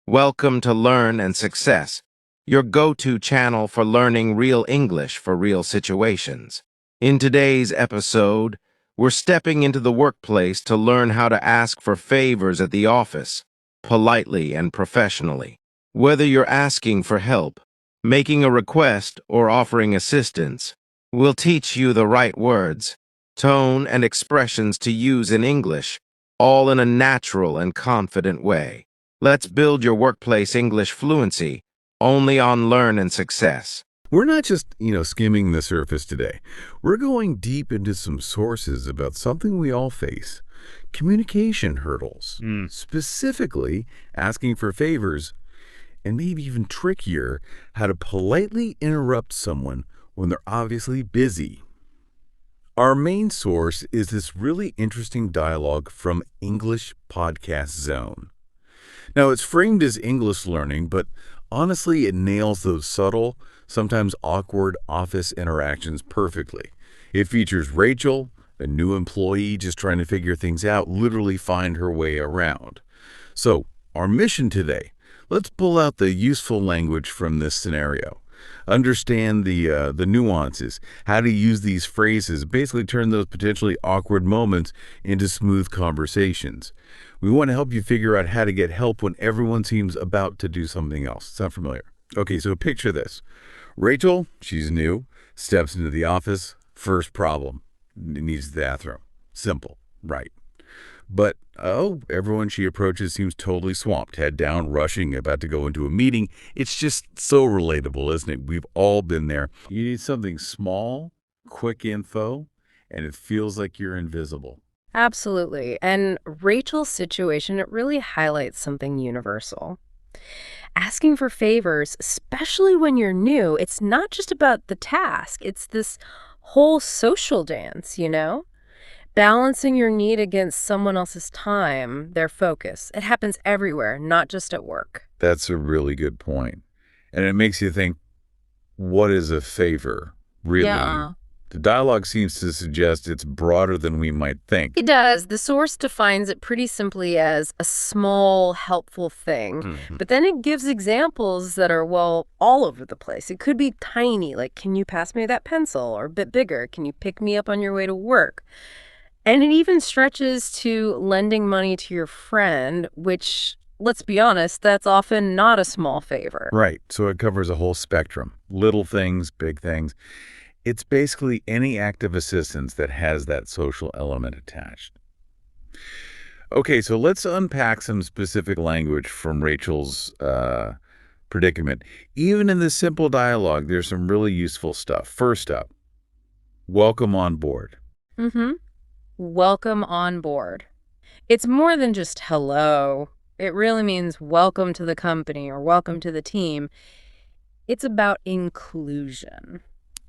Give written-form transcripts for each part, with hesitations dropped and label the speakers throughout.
Speaker 1: Welcome to Learn and Success, your go-to channel for learning real English for real situations. In today's episode, we're stepping into the workplace to learn how to ask for favors at the office, politely and professionally. Whether you're asking for help, making a request, or offering assistance, we'll teach you the right words, tone, and expressions to use in English, all in a natural and confident way. Let's build your workplace English fluency only on Learn and Success.
Speaker 2: We're not just, skimming the surface today. We're going deep into some sources about something we all face, communication hurdles, specifically asking for favors, and maybe even trickier, how to politely interrupt someone when they're obviously busy. Our main source is this really interesting dialogue from English Podcast Zone. Now, it's framed as English learning, but honestly, it nails those subtle, sometimes awkward office interactions perfectly. It features Rachel, a new employee just trying to figure things out, literally find her way around. So, our mission today, let's pull out the useful language from this scenario. Understand the nuances, how to use these phrases, basically turn those potentially awkward moments into smooth conversations. We want to help you figure out how to get help when everyone seems about to do something else. Sound familiar? Okay, so picture this. Rachel, she's new, steps into the office. First problem, needs the bathroom. Simple, right? But, everyone she approaches seems totally swamped, head down, rushing, about to go into a meeting. It's just so relatable, isn't it? We've all been there. You need something small, quick info, and it feels like you're invisible.
Speaker 3: Absolutely. And Rachel's situation, it really highlights something universal. Asking for favors, especially when you're new, it's not just about the task. It's this whole social dance, Balancing your need against someone else's time, their focus. It happens everywhere, not just at work.
Speaker 2: That's a really good point. And it makes you think, what is a favor, really?
Speaker 3: Yeah.
Speaker 2: The dialogue seems to suggest it's broader than we might think.
Speaker 3: It does. The source defines it pretty simply as a small, helpful thing. But then it gives examples that are, all over the place. It could be tiny, like, can you pass me that pencil? Or a bit bigger, can you pick me up on your way to work? And it even stretches to lending money to your friend, which, let's be honest, that's often not a small favor.
Speaker 2: Right. So it covers a whole spectrum. Little things, big things. It's basically any act of assistance that has that social element attached. Okay, so let's unpack some specific language from Rachel's predicament. Even in this simple dialogue, there's some really useful stuff. First up, welcome on board.
Speaker 3: Welcome on board. It's more than just hello. It really means welcome to the company or welcome to the team. It's about inclusion.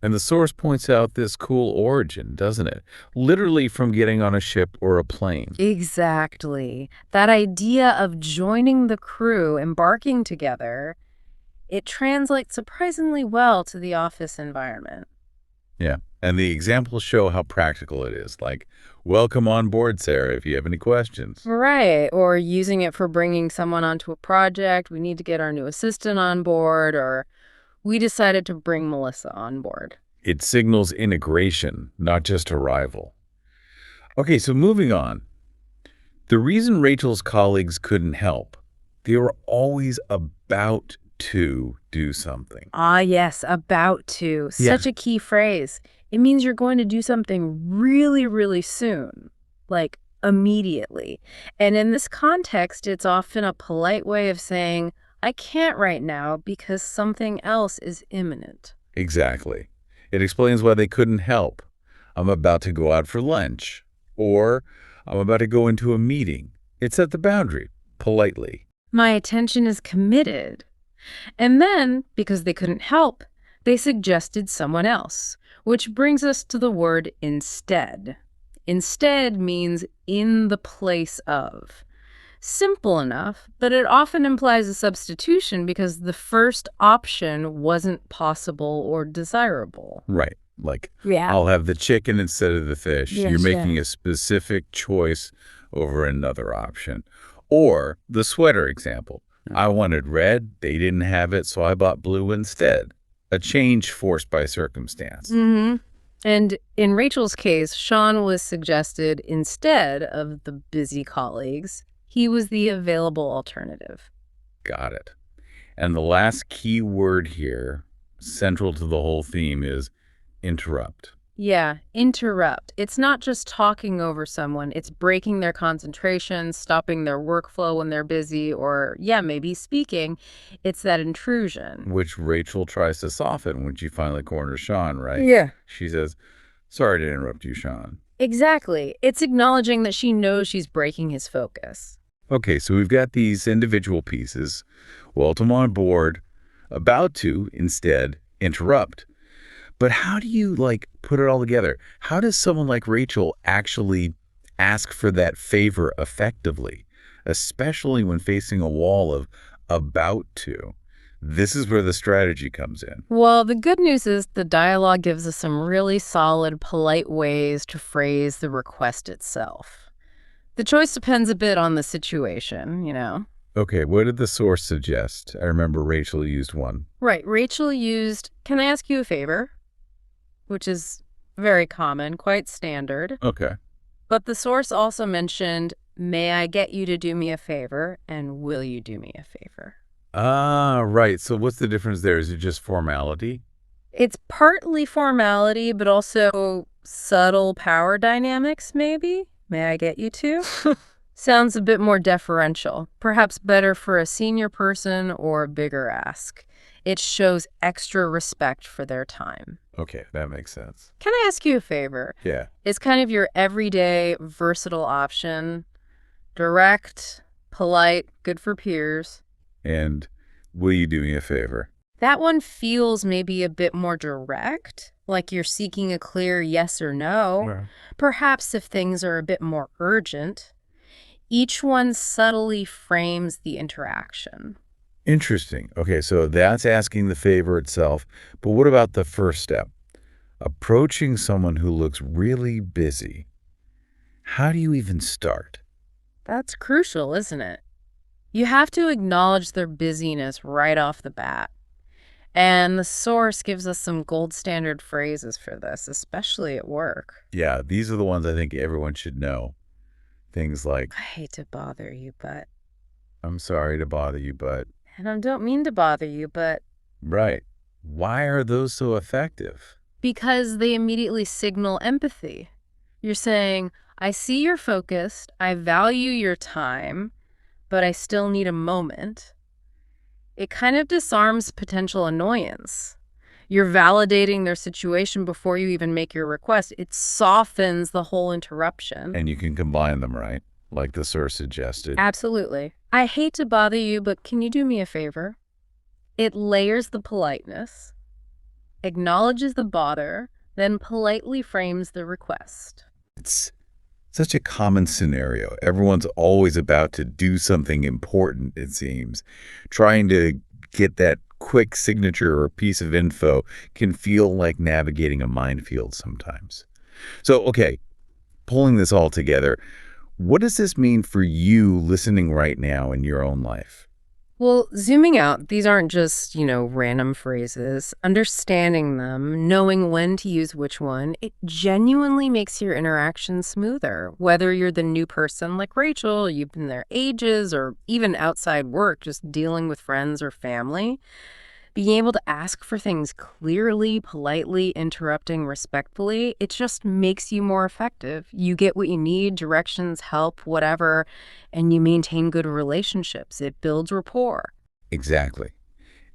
Speaker 2: And the source points out this cool origin, doesn't it? Literally from getting on a ship or a plane.
Speaker 3: Exactly. That idea of joining the crew, embarking together, it translates surprisingly well to the office environment.
Speaker 2: Yeah. And the examples show how practical it is. Like, welcome on board, Sarah, if you have any questions.
Speaker 3: Right. Or using it for bringing someone onto a project. We need to get our new assistant on board, or we decided to bring Melissa on board.
Speaker 2: It signals integration, not just arrival. Okay, so moving on. The reason Rachel's colleagues couldn't help, they were always about to do something.
Speaker 3: Ah, yes, about to. Such a key phrase. It means you're going to do something really, really soon, like immediately. And in this context, it's often a polite way of saying, I can't right now because something else is imminent.
Speaker 2: Exactly. It explains why they couldn't help. I'm about to go out for lunch. Or I'm about to go into a meeting. It set the boundary, politely.
Speaker 3: My attention is committed. And then, because they couldn't help, they suggested someone else, which brings us to the word instead. Instead means in the place of. Simple enough, but it often implies a substitution because the first option wasn't possible or desirable.
Speaker 2: Right. Like, I'll have the chicken instead of the fish.
Speaker 3: Yes,
Speaker 2: You're making a specific choice over another option. Or the sweater example. I wanted red, they didn't have it, so I bought blue instead. A change forced by circumstance.
Speaker 3: Mm-hmm. And in Rachel's case, Sean was suggested instead of the busy colleagues. He was the available alternative.
Speaker 2: Got it. And the last key word here, central to the whole theme, is interrupt.
Speaker 3: Yeah, interrupt. It's not just talking over someone, it's breaking their concentration, stopping their workflow when they're busy, or, yeah, maybe speaking. It's that intrusion.
Speaker 2: Which Rachel tries to soften when she finally corners Sean, right?
Speaker 3: Yeah.
Speaker 2: She says, sorry to interrupt you, Sean.
Speaker 3: Exactly. It's acknowledging that she knows she's breaking his focus.
Speaker 2: Okay, so we've got these individual pieces. Welcome on board, about to, instead, interrupt. But how do you, put it all together? How does someone like Rachel actually ask for that favor effectively, especially when facing a wall of about to? This is where the strategy comes in.
Speaker 3: Well, the good news is the dialogue gives us some really solid, polite ways to phrase the request itself. The choice depends a bit on the situation, you know.
Speaker 2: Okay, what did the source suggest? I remember Rachel used one.
Speaker 3: Right, Rachel used, "Can I ask you a favor?" which is very common, quite standard.
Speaker 2: Okay.
Speaker 3: But the source also mentioned, "May I get you to do me a favor, and will you do me a favor?"
Speaker 2: Ah, right. So what's the difference there? Is it just formality?
Speaker 3: It's partly formality, but also subtle power dynamics, maybe? "May I get you to?" Sounds a bit more deferential, perhaps better for a senior person or a bigger ask. It shows extra respect for their time.
Speaker 2: Okay, that makes sense.
Speaker 3: "Can I ask you a favor?"
Speaker 2: Yeah.
Speaker 3: It's kind of your everyday, versatile option. Direct, polite, good for peers.
Speaker 2: And will you do me a favor?
Speaker 3: That one feels maybe a bit more direct, like you're seeking a clear yes or no.
Speaker 2: Well.
Speaker 3: Perhaps if things are a bit more urgent. Each one subtly frames the interaction.
Speaker 2: Interesting. Okay, so that's asking the favor itself. But what about the first step? Approaching someone who looks really busy. How do you even start?
Speaker 3: That's crucial, isn't it? You have to acknowledge their busyness right off the bat. And the source gives us some gold standard phrases for this, especially at work.
Speaker 2: Yeah, these are the ones I think everyone should know. Things like,
Speaker 3: "I hate to bother you, but..."
Speaker 2: I'm sorry to bother you, but...
Speaker 3: "And I don't mean to bother you, but..."
Speaker 2: Right. Why are those so effective?
Speaker 3: Because they immediately signal empathy. You're saying, "I see you're focused, I value your time, but I still need a moment." It kind of disarms potential annoyance. You're validating their situation before you even make your request. It softens the whole interruption.
Speaker 2: And you can combine them, right? Like the source suggested.
Speaker 3: Absolutely. "I hate to bother you, but can you do me a favor?" It layers the politeness, acknowledges the bother, then politely frames the request.
Speaker 2: It's such a common scenario. Everyone's always about to do something important, it seems. Trying to get that quick signature or piece of info can feel like navigating a minefield sometimes. So, okay, pulling this all together, what does this mean for you listening right now in your own life?
Speaker 3: Well, zooming out, these aren't just, random phrases. Understanding them, knowing when to use which one, it genuinely makes your interaction smoother. Whether you're the new person like Rachel, you've been there ages, or even outside work, just dealing with friends or family. Being able to ask for things clearly, politely, interrupting respectfully, it just makes you more effective. You get what you need, directions, help, whatever, and you maintain good relationships. It builds rapport.
Speaker 2: Exactly.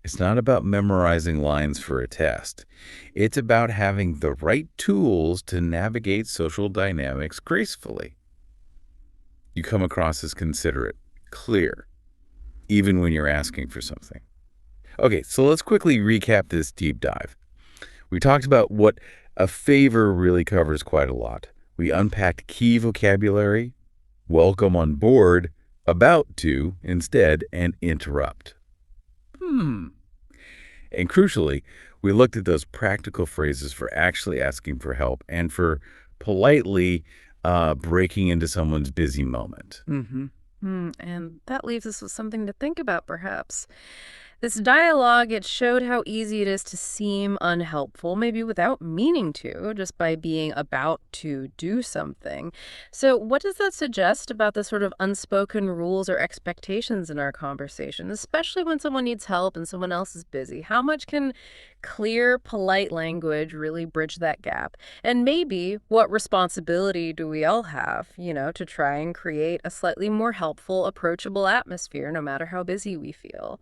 Speaker 2: It's not about memorizing lines for a test. It's about having the right tools to navigate social dynamics gracefully. You come across as considerate, clear, even when you're asking for something. Okay, so let's quickly recap this deep dive. We talked about what a favor really covers quite a lot. We unpacked key vocabulary, welcome on board, about to, instead, and interrupt. And crucially, we looked at those practical phrases for actually asking for help and for politely breaking into someone's busy moment.
Speaker 3: And that leaves us with something to think about, perhaps. This dialogue, it showed how easy it is to seem unhelpful, maybe without meaning to, just by being about to do something. So, what does that suggest about the sort of unspoken rules or expectations in our conversation, especially when someone needs help and someone else is busy? How much can clear, polite language really bridge that gap? And maybe what responsibility do we all have, to try and create a slightly more helpful, approachable atmosphere, no matter how busy we feel?